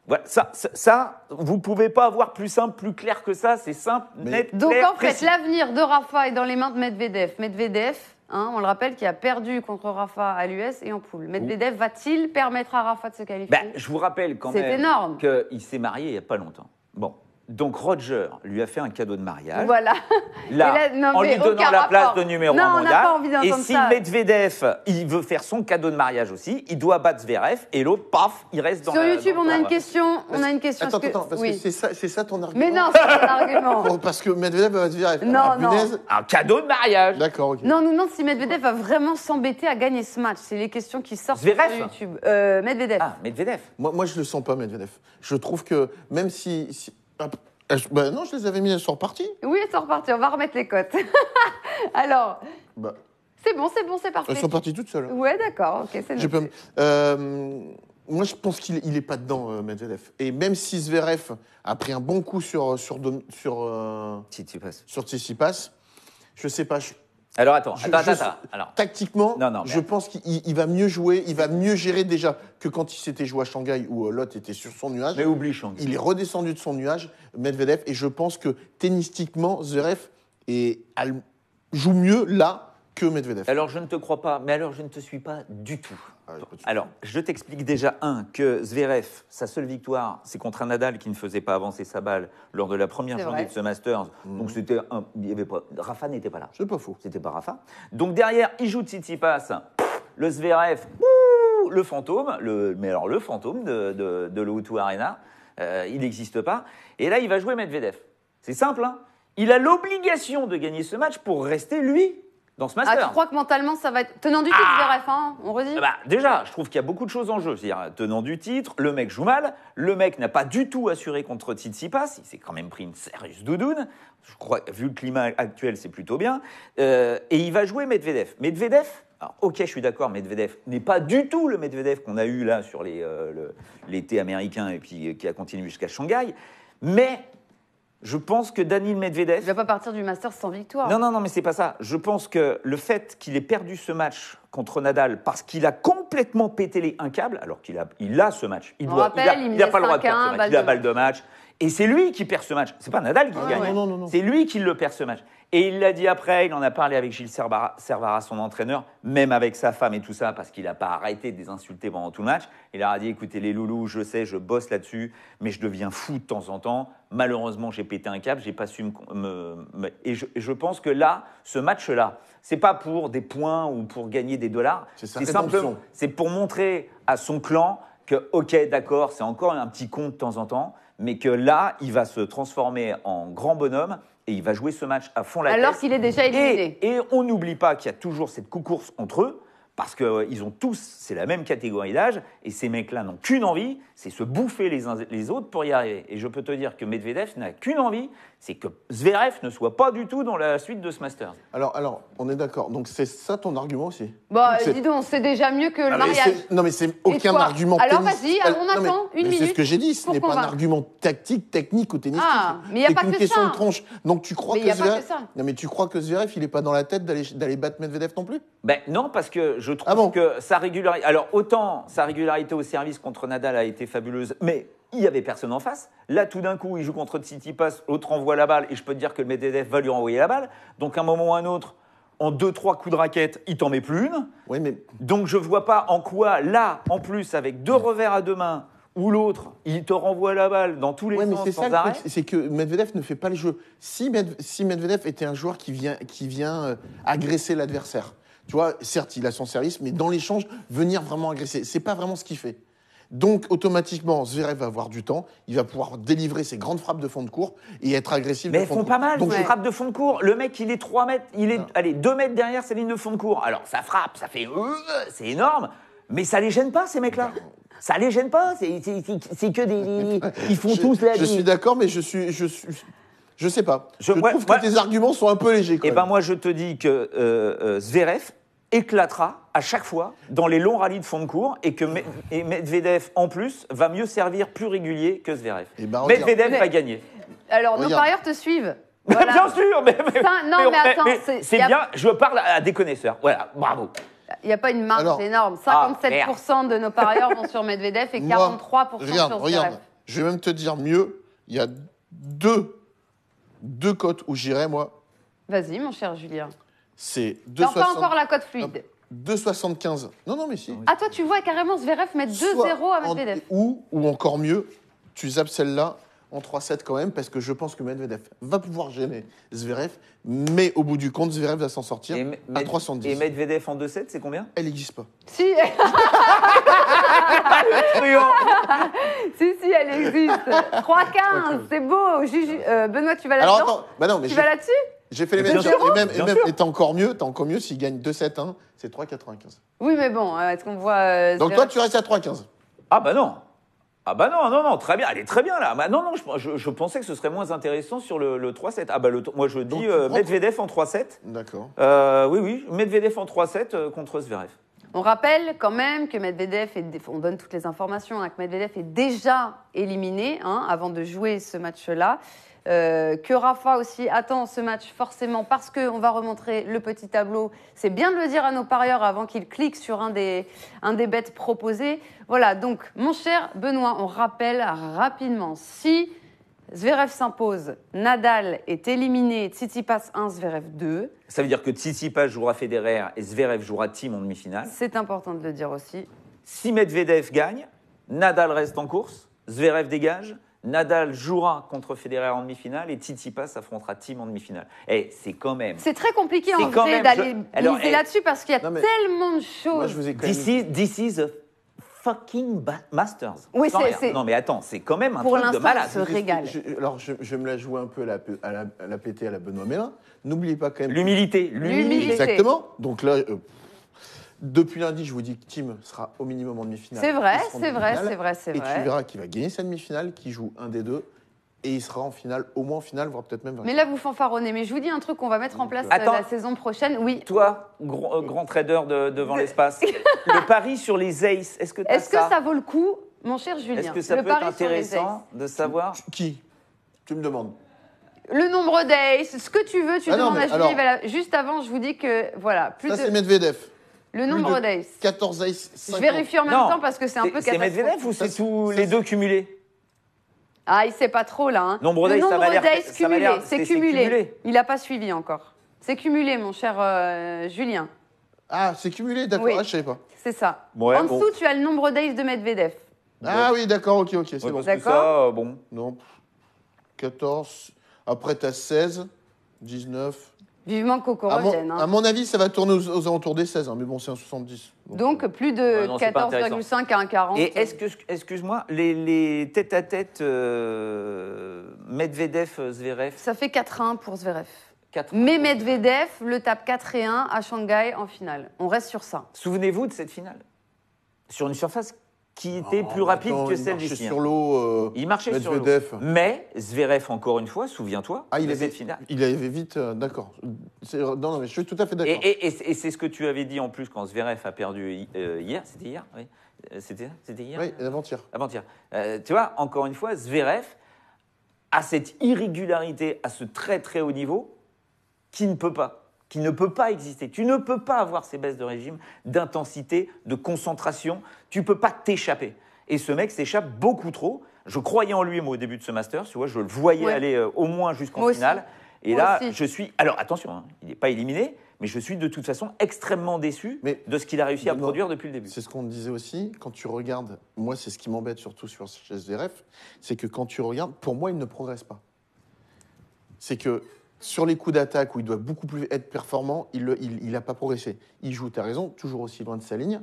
Voilà, ça, vous ne pouvez pas avoir plus simple, plus clair que ça, c'est simple, Mais- net, Donc, clair, en fait, précis. l'avenir de Rafa est dans les mains de Medvedev. Medvedev, on le rappelle, qui a perdu contre Rafa à l'US et en poule. Medvedev va-t-il permettre à Rafa de se qualifier? Ben, je vous rappelle quand C'est même énorme. qu'il s'est marié il n'y a pas longtemps. Bon, donc Roger lui a fait un cadeau de mariage. Voilà. Là, Et là, non, en mais lui donnant aucun la place rapport. de numéro Non, 1 on n'a mondial. pas envie Et d'entendre si ça. Medvedev, il veut faire son cadeau de mariage aussi, il doit battre Zverev et l'autre, paf, il reste dans Sur la- YouTube, dans on le a une tour. question. On a une question. Attends, Est-ce que- parce oui. que c'est ça ton argument. Mais non, c'est pas un argument. Bon, parce que Medvedev va Zverev. Non, Ah, non. punaise. Un cadeau de mariage. D'accord, ok. Non, on nous demande si Medvedev va vraiment s'embêter à gagner ce match. C'est les questions qui sortent Zverev sur YouTube. Medvedev. Ah, Medvedev. Moi, je le sens pas, Medvedev. Je trouve que même si... bah non, je les avais mis, elles sont reparties. Oui, elles sont reparties. On va remettre les cotes. Alors, Bah, c'est bon, c'est parfait. elles sont parties toutes seules. Ouais, d'accord. Ok, c'est Je noté. peux- moi, je pense qu'il est pas dedans, Medvedev. Et même si Zverev a pris un bon coup sur Tsitsipas. Tsitsipas, je sais pas. Alors attends, Je- attends, je- attends. Alors, Tactiquement, Non, je merde. pense qu'il va mieux jouer, il va mieux gérer déjà que quand il s'était joué à Shanghai où l'autre était sur son nuage. mais oublie Shanghai. Il est redescendu de son nuage, Medvedev, et je pense que tennistiquement, Zverev joue mieux là que Medvedev. Alors je ne te crois pas, mais alors je ne te suis pas du tout. Ah, pas du tout. Alors, je t'explique déjà, que Zverev, sa seule victoire, c'est contre un Nadal qui ne faisait pas avancer sa balle lors de la première C'est journée vrai. de ce Masters. Donc, il y avait pas, Rafa n'était pas là. C'est pas faux. C'était pas Rafa. Donc, derrière, il joue Tsitsipas. Le Zverev, le fantôme, mais alors le fantôme de l'O2 Arena, il n'existe pas. Et là, il va jouer Medvedev. C'est simple, hein. Il a l'obligation de gagner ce match pour rester, lui, dans ce Masters. Ah, tu crois que mentalement, ça va être tenant du titre, Zverev, hein? On redit? Bah, déjà, je trouve qu'il y a beaucoup de choses en jeu. C'est-à-dire, tenant du titre, le mec joue mal, le mec n'a pas du tout assuré contre Tsitsipas, il s'est quand même pris une sérieuse doudoune. Je crois, vu le climat actuel, c'est plutôt bien. Et il va jouer Medvedev. Medvedev, alors, ok, je suis d'accord, Medvedev n'est pas du tout le Medvedev qu'on a eu là sur l'été américain et puis qui a continué jusqu'à Shanghai. Mais je pense que Daniil Medvedev... Il va pas partir du Masters sans victoire. Non, mais c'est pas ça. Je pense que le fait qu'il ait perdu ce match contre Nadal parce qu'il a complètement pété un câble, alors qu'il a ce match. Il On n'a rappelle, il pas menait le droit de perdre ce 5-1, match. Il a balle de match. Et c'est lui qui perd ce match. C'est pas Nadal qui gagne. Non. C'est lui qui le perd ce match. Et il l'a dit après, il en a parlé avec Gilles Servara, son entraîneur, même avec sa femme et tout ça, parce qu'il n'a pas arrêté de les insulter pendant tout le match. Il leur a dit, écoutez les loulous, je sais, je bosse là-dessus, mais je deviens fou de temps en temps. Malheureusement, j'ai pété un câble, j'ai pas su Et je pense que là, ce match-là, c'est pas pour des points ou pour gagner des dollars. C'est simplement, c'est pour montrer à son clan que, ok, d'accord, c'est encore un petit con de temps en temps, mais que là, il va se transformer en grand bonhomme et il va jouer ce match à fond la tête. Alors qu'il est déjà éliminé. Et on n'oublie pas qu'il y a toujours cette course entre eux, parce qu'ils ont tous, c'est la même catégorie d'âge, et ces mecs-là n'ont qu'une envie, c'est se bouffer les uns les autres pour y arriver. Et je peux te dire que Medvedev n'a qu'une envie, c'est que Zverev ne soit pas du tout dans la suite de ce Masters. Alors, on est d'accord. Donc, c'est ça ton argument aussi? Bah, dis donc, c'est déjà mieux que le mariage. Non, mais c'est aucun argument Alors, tennis. vas-y, on attend une minute. C'est ce que j'ai dit. Ce n'est pas un argument tactique, technique ou tennistique. Ah, mais il n'y a pas une que question ça. de tronche. Donc, tu crois Mais que y a pas Zverev... que ça. Non, mais tu crois que Zverev, il n'est pas dans la tête d'aller battre Medvedev non plus? Ben non, parce que je trouve que sa régularité... Alors, autant sa régularité au service contre Nadal a été fabuleuse, mais il n'y avait personne en face. Là, tout d'un coup, il joue contre Tsitsipas, l'autre envoie la balle, et je peux te dire que le Medvedev va lui renvoyer la balle. Donc, à un moment ou à un autre, en 2-3 coups de raquette, il t'en met plus une. Oui, mais... Donc, je ne vois pas en quoi, là, en plus, avec 2 revers à 2 mains, ou l'autre, il te renvoie la balle dans tous les sens mais sans arrêt. C'est que Medvedev ne fait pas le jeu. Si Medvedev était un joueur qui vient agresser l'adversaire, tu vois, certes, il a son service, mais dans l'échange, venir vraiment agresser, c'est pas vraiment ce qu'il fait. Donc, automatiquement, Zverev va avoir du temps, il va pouvoir délivrer ses grandes frappes de fond de cours et être agressif. Mais elles font pas mal, ces frappes de fond de cours. Le mec, il est 3 mètres, il est, allez, 2 mètres derrière sa ligne de fond de cours. Alors, ça frappe, ça fait... c'est énorme, mais ça les gêne pas, ces mecs-là. Ça les gêne pas, c'est que des... Ils font tous la vie. Je suis d'accord, mais je sais pas. Je trouve que tes arguments sont un peu légers. Eh ben moi, je te dis que Zverev éclatera à chaque fois dans les longs rallyes de fond de cours et que Medvedev, en plus, va mieux servir plus régulier que Zverev. Medvedev va gagner. Alors, nos parieurs te suivent. Voilà. Bien sûr, mais attends, c'est bien, je parle à des connaisseurs. Voilà, bravo. Il n'y a pas une marge énorme. 57% de nos parieurs vont sur Medvedev et 43% sur Zverev. Regarde, je vais même te dire mieux. Il y a deux cotes où j'irai, moi. Vas-y, mon cher Julien. C'est 2,60. Pas encore la cote fluide. 2,75. Non, mais si. Ah, toi, tu vois carrément Zverev mettre 2-0 à Medvedev. Ou encore mieux, tu zappes celle-là en 3-7 quand même, parce que je pense que Medvedev va pouvoir gêner Zverev, mais au bout du compte, Zverev va s'en sortir à 3,70. Et Medvedev en 2-7, c'est combien? Elle n'existe pas. Si. si, elle existe. 3,15, c'est beau. Benoît, tu vas là-dedans? Alors attends, tu vas là-dessus? J'ai fait les mêmes choses. Et t'as encore mieux s'il gagne 2-7-1, c'est 3,95. Oui, mais bon, est-ce qu'on voit... Donc toi, tu restes à 3,15. Ah bah non. Ah bah non, très bien, elle est très bien là. Bah non, je pensais que ce serait moins intéressant sur le 3-7. Ah bah moi je dis Medvedev en 3-7. D'accord. Oui, Medvedev en 3-7 contre Zverev. On rappelle quand même que Medvedev, on donne toutes les informations, que Medvedev est déjà éliminé avant de jouer ce match-là. Que Rafa aussi attend ce match forcément parce qu'on va remontrer le petit tableau. C'est bien de le dire à nos parieurs avant qu'ils cliquent sur un des bets proposés. Voilà, donc mon cher Benoît, on rappelle rapidement, si Zverev s'impose, Nadal est éliminé, Tsitsipas 1, Zverev 2. Ça veut dire que Tsitsipas jouera Federer et Zverev jouera Thiem en demi-finale. C'est important de le dire aussi. Si Medvedev gagne, Nadal reste en course, Zverev dégage, Nadal jouera contre Federer en demi-finale et Tsitsipas affrontera Thiem en demi-finale. Et c'est quand même... C'est très compliqué en vrai d'aller miser là-dessus parce qu'il y a tellement de choses. Moi, je vous ai quand même... This is a fucking Masters. Oui, c'est... Non mais attends, c'est quand même un pour truc de malade. Pour l'instant, se régale. Je vais me la jouer un peu à la pété à la Benoît Mélin. N'oubliez pas quand même... L'humilité. Exactement. Donc là... Depuis lundi, je vous dis que Thiem sera au minimum en demi-finale. C'est vrai. Et tu verras qu'il va gagner sa demi-finale, qu'il joue un des deux, et il sera en finale, au moins en finale, voire peut-être même... Mais là, vous fanfaronnez. Mais je vous dis un truc qu'on va mettre en place la saison prochaine. Oui. Toi, grand trader devant l'espace, le pari sur les aces, est-ce que tu as ça? Est-ce que ça vaut le coup, mon cher Julien? Est-ce que ça peut être intéressant de savoir? Qui? Tu me demandes. Le nombre d'aces, ce que tu veux, tu demandes à Julien. Alors... Juste avant, je vous dis que, voilà... c'est Medvedev. Le nombre d'aces. 14 aces, 50. Je vérifie en même temps parce que c'est un peu catastrophique. C'est Medvedev ou c'est tous les deux cumulés? Ah, il sait pas trop là. Hein. Nombre le d'ace, ça nombre m'a l'air- d'ace ça m'a l'air- cumulé, c'est c'est cumulé. cumulé. Il n'a pas suivi encore. C'est cumulé, mon cher Julien. Ah, c'est cumulé, d'accord. Oui. Ah, je savais pas. C'est ça. Ouais, en bon. dessous, tu as le nombre d'ace de Medvedev. Ah oui, d'accord, ok, c'est Ouais, bon. parce que D'accord. ça, bon. Non, 14. Après, t'as 16, 19. Vivement que Coco revienne. À mon avis, ça va tourner aux alentours des 16, hein, mais bon, c'est un 70. Donc, plus de Ouais, non, c'est pas 14,5 à 1,40. Et excuse-moi, les tête-à-tête Medvedev-Zverev, Ça fait 4-1 pour Zverev. 4. Mais Medvedev le tape 4-1 à Shanghai en finale. On reste sur ça. Souvenez-vous de cette finale. Sur une surface qui était plus rapide que celle d'ici. Sur l'eau. Il marchait sur l'eau. Medvedev. Mais Zverev, encore une fois, souviens-toi, Ah, il de avait, cette finale. il avait vite. D'accord. Non, mais je suis tout à fait d'accord. Et c'est ce que tu avais dit en plus quand Zverev a perdu hier. C'était hier, oui. C'était hier. Oui, avant-hier. Avant-hier. Tu vois, encore une fois, Zverev a cette irrégularité à ce très très haut niveau qui ne peut pas exister. Tu ne peux pas avoir ces baisses de régime, d'intensité, de concentration. Tu ne peux pas t'échapper. Et ce mec s'échappe beaucoup trop. Je croyais en lui, moi, au début de ce Masters. Tu vois, je le voyais aller au moins jusqu'en Moi finale. aussi. Et Moi là, aussi. je suis... Alors, attention, hein, il n'est pas éliminé, mais je suis de toute façon extrêmement déçu de ce qu'il a réussi à Non, produire depuis le début. C'est ce qu'on disait aussi. Quand tu regardes, moi, c'est ce qui m'embête surtout sur Zverev, c'est que quand tu regardes, pour moi, il ne progresse pas. C'est que sur les coups d'attaque où il doit beaucoup plus être performant, il n'a pas progressé. Il joue, tu as raison, toujours aussi loin de sa ligne.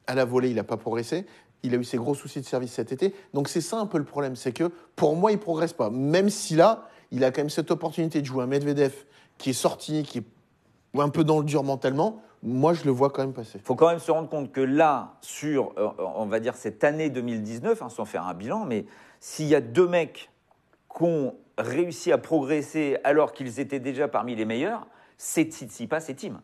À la volée, il n'a pas progressé. Il a eu ses gros soucis de service cet été. Donc c'est ça un peu le problème, c'est que pour moi, il ne progresse pas. Même si là, il a quand même cette opportunité de jouer un Medvedev qui est sorti, qui est un peu dans le dur mentalement. Moi, je le vois quand même passer. Il faut quand même se rendre compte que là, sur, on va dire, cette année 2019, sans faire un bilan, mais s'il y a deux mecs qui ont réussi à progresser alors qu'ils étaient déjà parmi les meilleurs, c'est Tsitsipas et Thiem.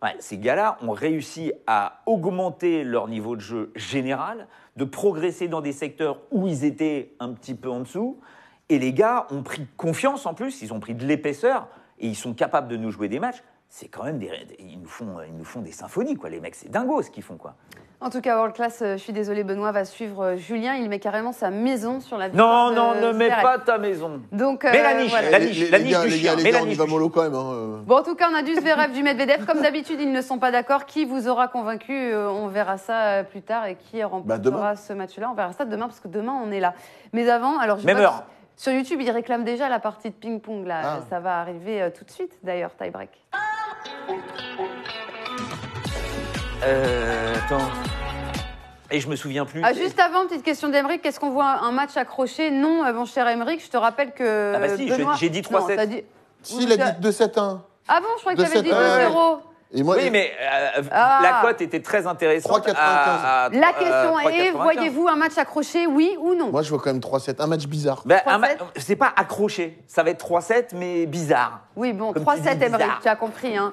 Ouais, ces gars-là ont réussi à augmenter leur niveau de jeu général, de progresser dans des secteurs où ils étaient un petit peu en dessous. Et les gars ont pris confiance en plus, ils ont pris de l'épaisseur et ils sont capables de nous jouer des matchs. C'est quand même ils nous font des symphonies, quoi. Les mecs, c'est dingo ce qu'ils font, quoi. En tout cas, World Class, je suis désolée, Benoît va suivre Julien. Il met carrément sa maison sur la victoire Non, de ne mets Zverev. pas ta maison. Donc, Mais la niche, voilà. la niche du chien. Les Mais gars, la on y niche va du mollo quand même. Hein. Bon, en tout cas, on a du Zverev, du Medvedev. Comme d'habitude, ils ne sont pas d'accord. Qui vous aura convaincu On verra ça plus tard. Et qui remportera demain. ce match-là On verra ça demain, parce que demain, on est là. Mais avant, alors je Même vois heure. que sur YouTube, ils réclament déjà la partie de ping-pong. Là. Ah. Ça va arriver tout de suite, d'ailleurs, tie-break. Attends. Et je me souviens plus. Ah, juste avant, petite question d'Emeric. Qu'est-ce qu'on voit un match accroché Non, mon cher Emeric, je te rappelle que. Ah bah si, Benoît... j'ai dit 3-7. Non, t'as dit... Si, il a dit 2-7-1. Ah bon, je croyais que tu avais dit 2-7, 2-0. Et moi, Oui, mais Ah. la cote était très intéressante. 3,95. La question est 3,95. voyez-vous un match accroché, oui ou non moi, je vois quand même 3-7. Un match bizarre. Ben, 3-7. c'est pas accroché. Ça va être 3-7, mais bizarre. Oui, bon, Comme tu 3-7, dis, Emeric, bizarre. tu as compris. Hein.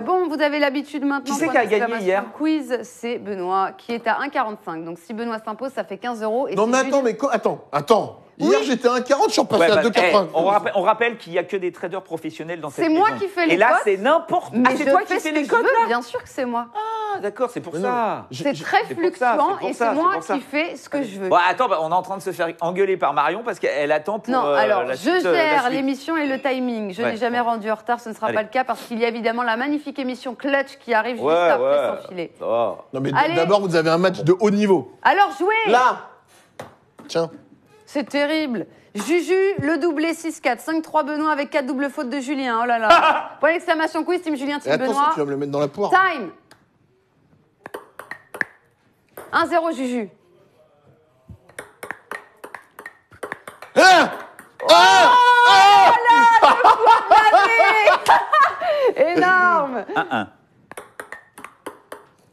Bon, vous avez l'habitude maintenant. Qui c'est point qui a gagné d'exclamation hier Quiz, c'est Benoît, qui est à 1,45. Donc, si Benoît s'impose, ça fait 15 €. Et Non, si mais Julien- attends. Hier, j'étais à 1,40, je suis repassé à 2,80. on rappelle qu'il n'y a que des traders professionnels dans cette C'est maison. moi qui fais les Et là, cotes. c'est n'importe Mais c'est je toi fais qui ce fais que les je codes, veux, là bien sûr que c'est moi. Ah, d'accord, c'est pour Mais ça. C'est très c'est pour ça, fluctuant c'est pour et ça, c'est c'est moi pour ça. qui fais ce que je veux. Bon, attends, on est en train de se faire engueuler par Marion parce qu'elle attend pour Non, alors, la je suite, la gère suite. l'émission et le timing. Je Ouais. n'ai jamais rendu en retard, ce ne sera Allez. pas le cas parce qu'il y a évidemment la magnifique émission Clutch qui arrive juste Ouais, après ouais. sans filet. Oh. Non, mais Allez. d'abord, vous avez un match de haut niveau. Alors, jouez Là Tiens. C'est terrible. Juju, le doublé 6-4. 5-3 Benoît avec 4 doubles fautes de Julien. Oh là là. Point d'exclamation quiz, team Julien, Et team attention, Benoît. tu vas me le mettre dans la poire. Time 1-0 Juju. Ah Énorme 1-1.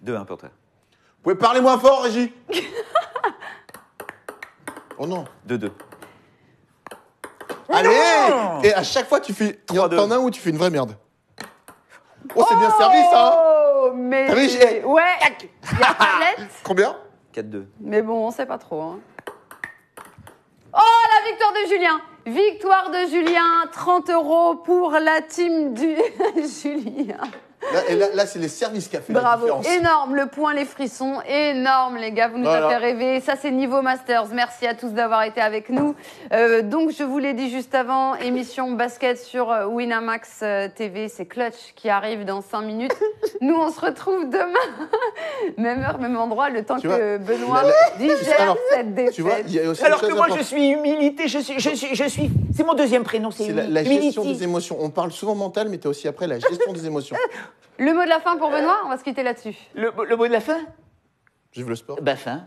2-1 pour toi. Vous pouvez parler moins fort, Régie Oh non. 2-2. Allez Et à chaque fois, tu fais. 3-2. T'en as un où tu fais une vraie merde. Oh, c'est bien servi, ça hein. Oh, mais... T'as vu, j'ai- Ouais Il y a palette. Combien 4-2. Mais bon, on sait pas trop. Hein. Oh, la victoire de Julien Victoire de Julien, 30 € pour la team du Julien. Là, c'est les services qui a fait la Bravo, différence. énorme, le point, les frissons, énorme les gars, vous nous avez fait rêver. Ça c'est niveau Masters, merci à tous d'avoir été avec nous. Donc je vous l'ai dit juste avant, émission basket sur Winamax TV, c'est Clutch qui arrive dans 5 minutes. Nous on se retrouve demain, même heure, même endroit, le temps que Benoît digère cette défaite. Tu vois, il y a aussi alors que moi je suis humilité, je suis, c'est mon deuxième prénom, c'est la gestion des émotions. On parle souvent mental, mais tu as aussi après la gestion des émotions. Le mot de la fin pour Benoît, on va se quitter là-dessus. Le mot de la fin? Vive le sport. Bah fin.